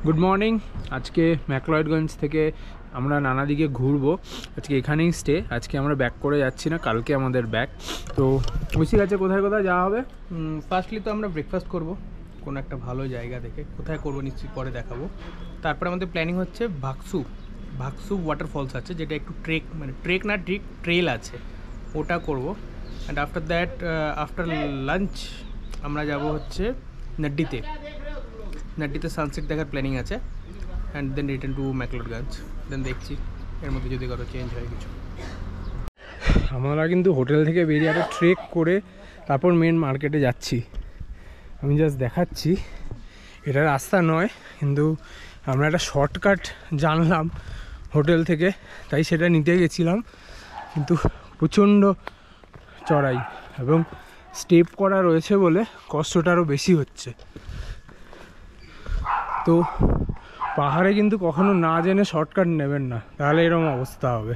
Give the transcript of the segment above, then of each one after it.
Good morning. আজকে ম্যাকলয়েডগঞ্জ থেকে আমরা নানা দিকে ঘুরবো। আজকে এখানেই স্টে। আজকে আমরা ব্যাক করে যাচ্ছি না, কালকে আমাদের ব্যাক। তো বুঝতে গেছে কোথায় কোথায় যাওয়া হবে। ফার্স্টলি তো আমরা ব্রেকফাস্ট করব কোনো একটা ভালো জায়গা দেখে। কোথায় করব নিশ্চয়ই পরে দেখাবো। তারপরে আমাদের প্ল্যানিং হচ্ছে ভাকসু ওয়াটারফলস আছে, যেটা একটু ট্রেক না ট্রেল আছে, ওটা করব। And after that after lunch আমরা যাব হচ্ছে নাড্ডিতে সানসেট দেখার প্ল্যানিং আছে। And then return to McLeodganj. Then দেখছি এর মধ্যে যদি কারো চেঞ্জ হয় কিছু। আমরা কিন্তু হোটেল থেকে বেরিয়ে আরও ট্রেক করে তারপর মেন মার্কেটে যাচ্ছি। আমি জাস্ট দেখাচ্ছি, এটা রাস্তা নয়, কিন্তু আমরা একটা শর্টকাট জানলাম হোটেল থেকে, তাই সেটা নিতে গেছিলাম। কিন্তু প্রচণ্ড চড়াই এবং স্টেপ করা রয়েছে বলে কষ্টটা আরও বেশি হচ্ছে। তো পাহাড়ে কিন্তু কখনো না জেনে শর্টকাট নেবেন না, তাহলে এরকম অবস্থা হবে।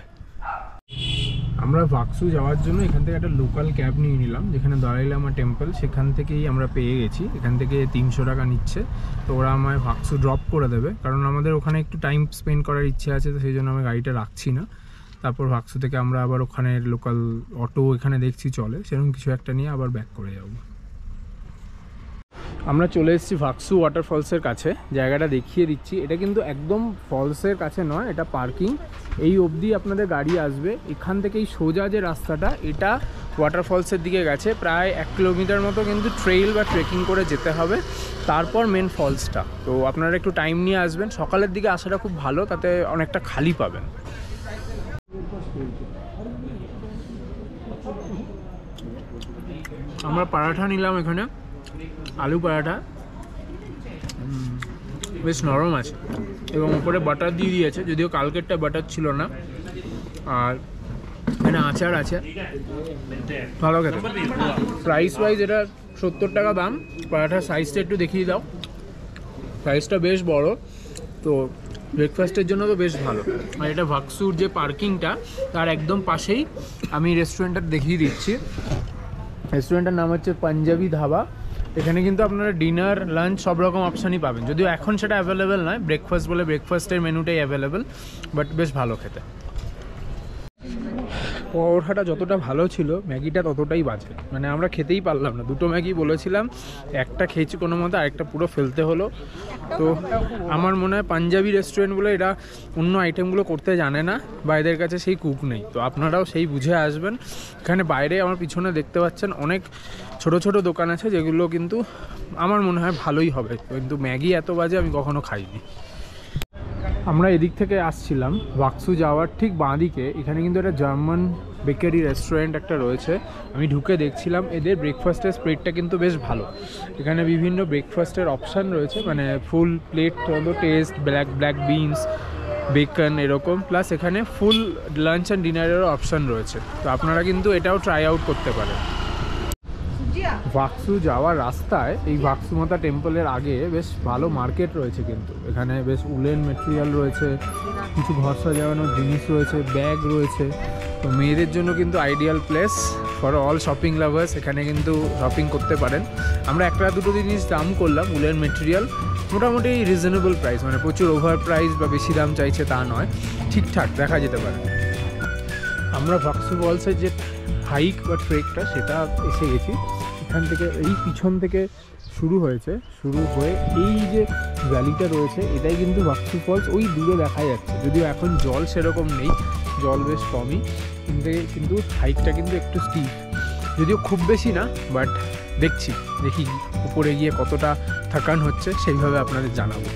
আমরা ভাকসু যাওয়ার জন্য এখান থেকে একটা লোকাল ক্যাব নিয়ে নিলাম, যেখানে দলাই লামা টেম্পল, সেখান থেকেই আমরা পেয়ে গেছি। এখান থেকে 300 টাকা নিচ্ছে। তো ওরা আমায় ভাকসু ড্রপ করে দেবে, কারণ আমাদের ওখানে একটু টাইম স্পেন্ড করার ইচ্ছে আছে, তো সেই জন্য আমি গাড়িটা রাখছি না। তারপর ভাকসু থেকে আমরা আবার ওখানে লোকাল অটো এখানে দেখছি চলে, সেরকম কিছু একটা নিয়ে আবার ব্যাক করে যাব। আমরা চলে এসেছি ভাকসু ওয়াটারফলসের কাছে। জায়গাটা দেখিয়ে দিচ্ছি। এটা কিন্তু একদম ফলসের কাছে নয়, এটা পার্কিং। এই অবধি আপনাদের গাড়ি আসবে। এখান থেকেই সোজা যে রাস্তাটা, এটা ওয়াটারফলসের দিকে গেছে। প্রায় 1 কিলোমিটার মতো কিন্তু ট্রেইল বা ট্রেকিং করে যেতে হবে, তারপর মেন ফলসটা। তো আপনারা একটু টাইম নিয়ে আসবেন। সকালের দিকে আসাটা খুব ভালো, তাতে অনেকটা খালি পাবেন। আমরা পরাঠা নিলাম এখানে, আলু পরাঠা, বেশ নরম আছে এবং উপরে বাটার দিয়ে দিয়েছে, যদিও কালকেরটা বাটার ছিল না। আর এখানে আচার আছে, ভালো খেতে। প্রাইস ওয়াইজ এটা 70 টাকা দাম। পরাঠার সাইজটা একটু দেখিয়ে দাও। সাইজটা বেশ বড়, তো ব্রেকফাস্টের জন্য তো বেশ ভালো। আর এটা ভাকসুর যে পার্কিংটা, তার একদম পাশেই আমি রেস্টুরেন্টটা দেখিয়ে দিচ্ছি। রেস্টুরেন্টের নাম হচ্ছে পাঞ্জাবি ধাবা। এখানে কিন্তু আপনারা ডিনার, লাঞ্চ সব রকম অপশানই পাবেন, যদিও এখন সেটা অ্যাভেলেবেল নয়। ব্রেকফাস্ট বলে ব্রেকফাস্টের মেনুটাই অ্যাভেলেবেল, বাট বেশ ভালো খেতে। পরোটাটা যতটা ভালো ছিল, ম্যাগিটা ততটাই বাজে। মানে আমরা খেতেই পারলাম না। 2টো ম্যাগি বলেছিলাম, একটা খেয়েছি কোনো মতো, আরেকটা পুরো ফেলতে হলো। তো আমার মনে হয় পাঞ্জাবি রেস্টুরেন্ট বলে এরা অন্য আইটেমগুলো করতে জানে না, বা এদের কাছে সেই কুক নেই। তো আপনারাও সেই বুঝে আসবেন। এখানে বাইরে আমার পিছনে দেখতে পাচ্ছেন অনেক ছোট ছোট দোকান আছে, যেগুলো কিন্তু আমার মনে হয় ভালোই হবে, কিন্তু ম্যাগি এত বাজে আমি কখনো খাইনি। আমরা এদিক থেকে আসছিলাম ভাকসু যাওয়ার ঠিক বাঁ দিকে। এখানে কিন্তু একটা জার্মান বেকারি রেস্টুরেন্ট একটা রয়েছে। আমি ঢুকে দেখছিলাম, এদের ব্রেকফাস্টের স্প্রেডটা কিন্তু বেশ ভালো। এখানে বিভিন্ন ব্রেকফাস্টের অপশান রয়েছে, মানে ফুল প্লেট হলো টেস্ট, ব্ল্যাক বিনস, বেকন এরকম, প্লাস এখানে ফুল লাঞ্চ অ্যান্ড ডিনারেরও অপশান রয়েছে। তো আপনারা কিন্তু এটাও ট্রাই আউট করতে পারেন। ভাকসু যাওয়ার রাস্তায় এই ভাকসু মাতা টেম্পলের আগে বেশ ভালো মার্কেট রয়েছে, কিন্তু এখানে বেশ উলেন মেটেরিয়াল রয়েছে, কিছু ঘর সাজানোর জিনিস রয়েছে, ব্যাগ রয়েছে। তো মেয়েদের জন্য কিন্তু ideal place for all shopping lovers. এখানে কিন্তু শপিং করতে পারেন। আমরা একটা দুটো জিনিস দাম করলাম, উলেন মেটেরিয়াল মোটামুটি রিজনেবল প্রাইস, মানে প্রচুর ওভার প্রাইস বা বেশি দাম চাইছে তা নয়, ঠিকঠাক দেখা যেতে পারে। আমরা ভাকসু ফলসের যে হাইক বা ট্রেকটা, সেটা এসে গেছি। এখান থেকে এই পিছন থেকে শুরু হয়েছে, শুরু হয়ে এই যে ভ্যালিটা রয়েছে, এটাই কিন্তু ভাকসু ফলস। ওই দূরে দেখা যাচ্ছে, যদিও এখন জল সেরকম নেই, জল বেশ কমই, কিন্তু হাইকটা কিন্তু একটু স্টিপ, যদিও খুব বেশি না। বাট দেখি উপরে গিয়ে কতটা থাকান হচ্ছে, সেইভাবে আপনাদের জানাবো।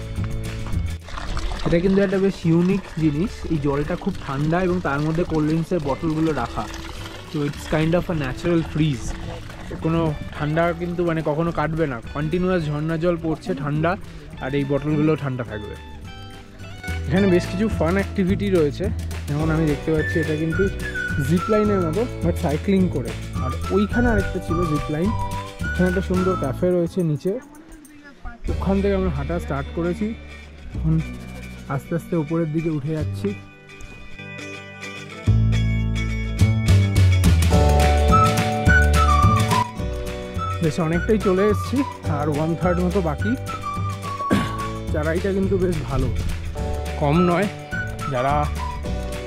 এটা কিন্তু একটা বেশ ইউনিক জিনিস। এই জলটা খুব ঠান্ডা এবং তার মধ্যে কোল্ড ড্রিঙ্কসের বটলগুলো রাখা। তো it's kind of a natural fridge. কোনো ঠান্ডা কিন্তু মানে কখনো কাটবে না, কন্টিনিউয়াস ঝর্ণা জল পড়ছে ঠান্ডা, আর এই বটলগুলো ঠান্ডা থাকবে। এখানে বেশ কিছু ফান অ্যাক্টিভিটি রয়েছে, যেমন আমি দেখতে পাচ্ছি এটা কিন্তু জিপ লাইনের মতো, বাট সাইক্লিং করে। আর ওইখানে আরেকটা ছিল জিপ লাইন। এখানে একটা সুন্দর ক্যাফে রয়েছে নিচে, ওখান থেকে আমরা হাঁটা স্টার্ট করেছি। এখন আস্তে আস্তে উপরের দিকে উঠে যাচ্ছি। বেশ অনেকটাই চলে এসেছি, আর 1/3 মতো বাকি। চারাইটা কিন্তু বেশ ভালো, কম নয়। যারা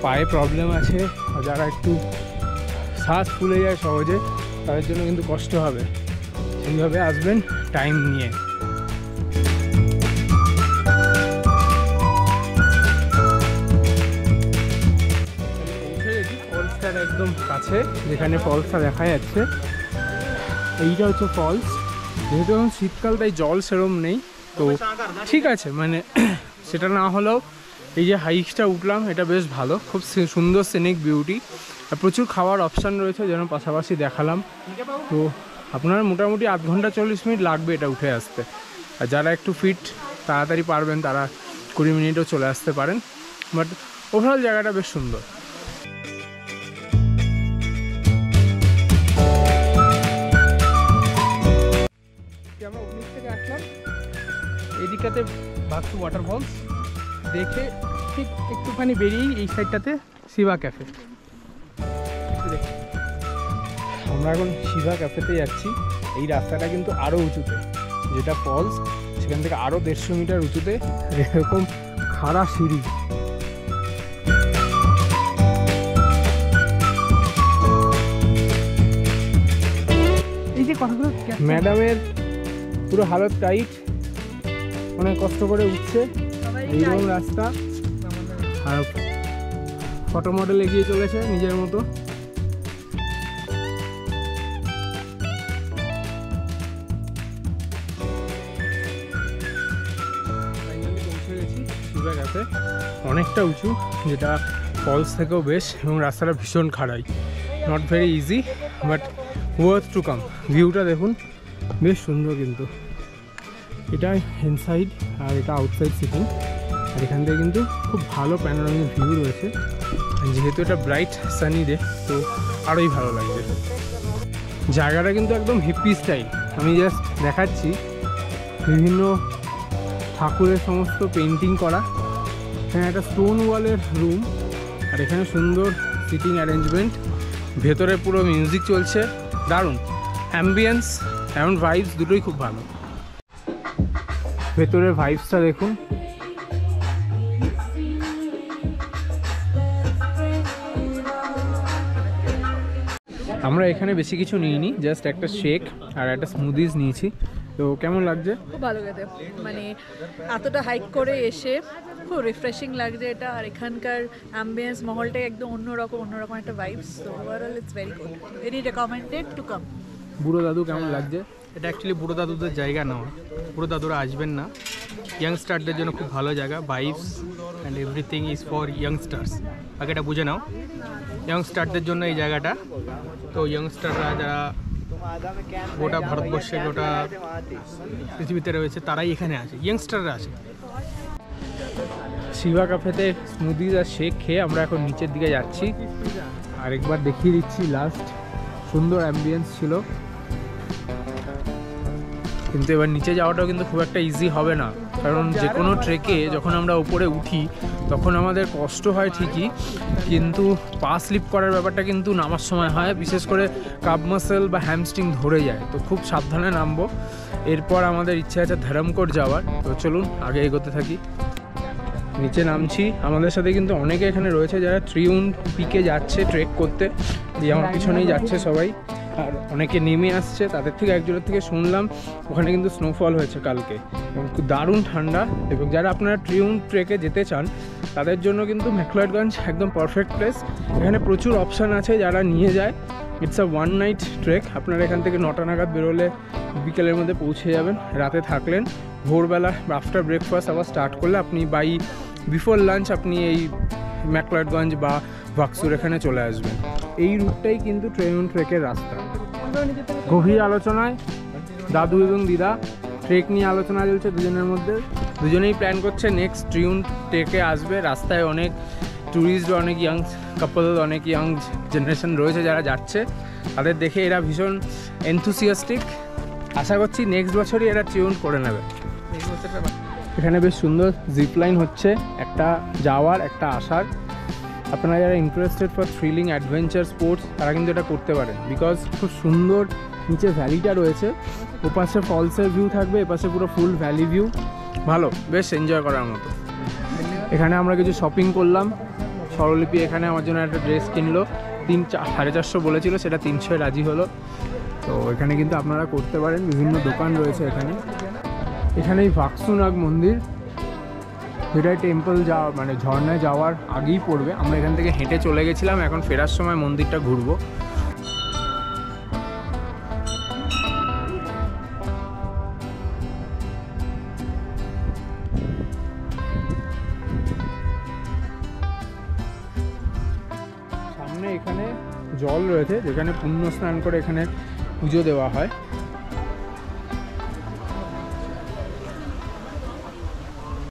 পায়ে প্রবলেম আছে, যারা একটু শ্বাস ফুলে যায় সহজে, তাদের জন্য কিন্তু কষ্ট হবে। সেইভাবে আসবেন টাইম নিয়ে। পৌঁছে গেছি ফলসটার একদম কাছে, যেখানে ফলসটা দেখা যাচ্ছে। এইটা হচ্ছে ফলস। যেহেতু এখন শীতকাল, তাই জল সেরম নেই, তো ঠিক আছে, মানে সেটা না হলেও এই যে হাইকটা উঠলাম, এটা বেশ ভালো, খুব সুন্দর সিনিক বিউটি। আর প্রচুর খাওয়ার অপশান রয়েছে, যেন পাশাপাশি দেখালাম। তো আপনার মোটামুটি 8 ঘন্টা 40 মিনিট লাগবে এটা উঠে আসতে। আর যারা একটু ফিট, তাড়াতাড়ি পারবেন, তারা 20 মিনিটও চলে আসতে পারেন। বাট ওভারঅল জায়গাটা বেশ সুন্দর। আমরা ওদিক থেকে আসলাম, এদিকটাতে ভাগসু ওয়াটারফলস দেখে ঠিক একটুখানি বেরিয়েই এই সাইডটাতে শিবা ক্যাফে। আমরা এখন শিবা ক্যাফেতে যাচ্ছি। এই রাস্তাটা কিন্তু আরও উঁচুতে, যেটা ফলস সেখান থেকে আরও 150 মিটার উঁচুতে, এরকম খাড়া সিঁড়ি। এই যে কথাগুলো ম্যাডামের পুরো হালত টাইট, অনেক কষ্ট করে উঠছে এইরকম রাস্তা। আর ফটো মডেল এগিয়ে চলেছে নিজের মতো। পৌঁছে গেছি শিবা ক্যাফে, অনেকটা উঁচু, যেটা ফলস থেকেও বেশ, এবং রাস্তাটা ভীষণ খাড়াই। Not very easy, but worth to come. ভিউটা দেখুন, বেশ সুন্দর কিন্তু। এটা ইনসাইড আর এটা আউটসাইড সিটিং। আর এখান থেকে কিন্তু খুব ভালো প্যানোরামিক ভিউ রয়েছে। যেহেতু এটা ব্রাইট সানি ডে, তো আরোই ভালো লাগবে। জায়গাটা কিন্তু একদম হিপ্পি স্টাইল। আমি জাস্ট দেখাচ্ছি, বিভিন্ন ঠাকুরের সমস্ত পেন্টিং করা। এখানে একটা স্টোন ওয়ালের রুম, আর এখানে সুন্দর সিটিং অ্যারেঞ্জমেন্ট। ভেতরে পুরো মিউজিক চলছে, দারুণ অ্যাম্বিয়েন্স এবং ভাইবস দুটোই খুব ভালো। ভেতরের ভাইবসটা দেখুন। আমরা এখানে বেশি কিছু নিইনি, জাস্ট একটা শেক আর একটা স্মুদিজ নিয়েছি। তো কেমন লাগছে? খুব ভালো খেতে, মানে এতটা হাইক করে এসে খুব রিফ্রেশিং লাগছে এটা। আর এখানকার অ্যাম্বিয়েন্স, মহলটা একদম অন্যরকম একটা ভাইবস। তো overall it's very good, very recommended to come. বুড়ো দাদু কেমন লাগছে? এটা অ্যাকচুয়ালি বুড়ো দাদুদের জায়গা নয়, বুড়ো দাদুরা আসবেন না। ইয়াংস্টারদের জন্য খুব ভালো জায়গা। Vibes and everything is for youngsters. আগে এটা বুঝে নাও, ইয়াংস্টারদের জন্য এই জায়গাটা। তো ইয়াংস্টাররা যারা গোটা ভারতবর্ষে, গোটা পৃথিবীতে রয়েছে, তারাই এখানে আছে, ইয়াংস্টাররা আছে। শিবা ক্যাফেতে স্মুদিজ আর শেক খেয়ে আমরা এখন নিচের দিকে যাচ্ছি। আরেকবার দেখিয়ে দিচ্ছি, লাস্ট সুন্দর অ্যাম্বিয়েন্স ছিল। কিন্তু এবার নিচে যাওয়াটাও কিন্তু খুব একটা ইজি হবে না, কারণ যে কোনো ট্রেকে যখন আমরা উপরে উঠি তখন আমাদের কষ্ট হয় ঠিকই, কিন্তু পা স্লিপ করার ব্যাপারটা কিন্তু নামার সময় হয়। বিশেষ করে কাপ মাসেল বা হ্যামস্ট্রিং ধরে যায়, তো খুব সাবধানে নামবো। এরপর আমাদের ইচ্ছে আছে ধরমকোট যাওয়ার। তো চলুন আগে এগোতে থাকি। নিচে নামছি, আমাদের সাথে কিন্তু অনেকে এখানে রয়েছে যারা ট্রিউন্ড পিকে যাচ্ছে ট্রেক করতে, দিয়ে আমার পিছনেই যাচ্ছে সবাই। আর অনেকে নেমে আসছে, তাদের থেকে একজনের থেকে শুনলাম ওখানে কিন্তু স্নোফল হয়েছে কালকে, এবং খুব দারুণ ঠান্ডা। এবং যারা আপনারা ট্রিউন্ড ট্রেকে যেতে চান তাদের জন্য কিন্তু ম্যাকলয়েডগঞ্জ একদম পারফেক্ট প্লেস। এখানে প্রচুর অপশান আছে যারা নিয়ে যায়। It's a 1 night trek. আপনারা এখান থেকে 9টা নাগাদ বেরোলে বিকেলের মধ্যে পৌঁছে যাবেন। রাতে থাকলেন, ভোরবেলা আফটার ব্রেকফাস্ট আবার স্টার্ট করলে আপনি বিফোর লাঞ্চ আপনি এই ম্যাকলয়েডগঞ্জ বা ভাগসুর এখানে চলে আসবেন। এই রুটটাই কিন্তু ট্রিউন্ড ট্রেকের রাস্তা। গভীর আলোচনায় দাদু এবং দিদা, ট্রেক নিয়ে আলোচনা চলছে দুজনের মধ্যে। দুজনেই প্ল্যান করছে নেক্সট ট্রিউন্ড ট্রেকে আসবে। রাস্তায় অনেক ট্যুরিস্ট, অনেক ইয়াং কাপল, অনেক ইয়াং জেনারেশন রয়েছে যারা যাচ্ছে। তাদের দেখে এরা ভীষণ এনথুসিয়াস্টিক। আশা করছি নেক্সট বছরই এরা ট্রিউন্ড করে নেবে। এখানে বেশ সুন্দর জিপ লাইন হচ্ছে, একটা যাওয়ার একটা আসার। আপনারা যারা interested for thrilling adventure sports, তারা কিন্তু এটা করতে পারেন। বিকজ খুব সুন্দর নিচে ভ্যালিটা রয়েছে, ওপাশে ফলসের ভিউ থাকবে, এপাশে পুরো ফুল ভ্যালি ভিউ। ভালো, বেশ এনজয় করার মতো। এখানে আমরা কিছু শপিং করলাম। স্বরলিপি এখানে আমার জন্য একটা ড্রেস কিনলো, 450 বলেছিল, সেটা 300 রাজি হলো। তো এখানে কিন্তু আপনারা করতে পারেন, বিভিন্ন দোকান রয়েছে এখানে। এখানেই ভাক্সুনাগ মন্দির, যেটাই টেম্পল যাওয়া মানে ঝর্ণায় যাওয়ার আগেই পড়বে। আমরা এখান থেকে হেঁটে চলে গেছিলাম, এখন ফেরার সময় মন্দিরটা ঘুরবো। সামনে এখানে জল রয়েছে, যেখানে পুণ্য স্নান করে এখানে পুজো দেওয়া হয়।